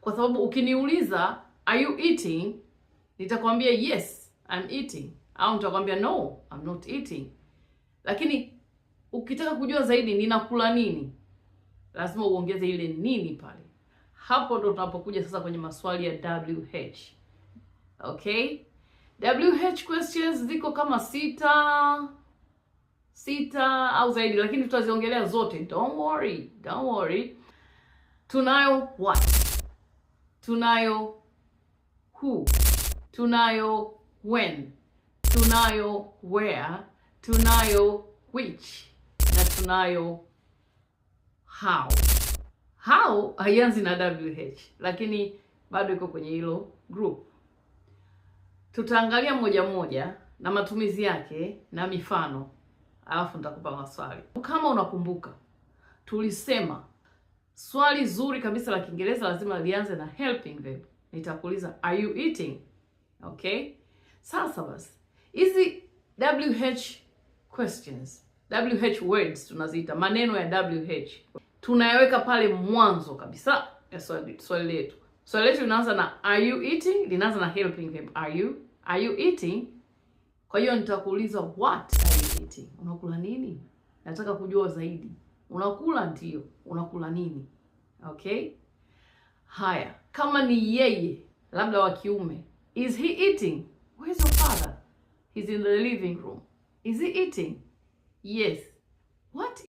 Kwa sababu ukiniuliza are you eating, nitakwambia yes I'm eating, au nitakwambia no I'm not eating. Lakini ukitaka kujua zaidi ninakula nini, lazima uongeze ile nini pale. Hapo ndo tunapokuja sasa kwenye maswali ya WH. Okay? WH questions ziko kama sita au zaidi, lakini tutaziongelea zote. Don't worry. Tunayo what, tunayo who, tunayo when, tunayo where, tunayo which, na tunayo how. How haianzi na WH, lakini bado iko kwenye hilo group. Tutaangalia moja moja na matumizi yake na mifano, alafu nitakupa maswali. Kama unakumbuka, tulisema swali zuri kabisa la Kiingereza lazima lianze na helping verb. Nitakuuliza are you eating? Okay? Sasa basi, hizi WH questions, WH words tunaziita, maneno ya WH, tunayaweka pale mwanzo kabisa ya swali letu. Swali letu linaanza na are you eating, linaanza na helping verb are you eating. Kwa hiyo nitakuuliza what are you eating? Unakula nini? Nataka kujua zaidi. Unakula ndio, unakula nini? Okay? Haya, kama ni yeye, labda wa kiume, is he eating? Where's your father? He's in the living room. Is he eating? Yes. What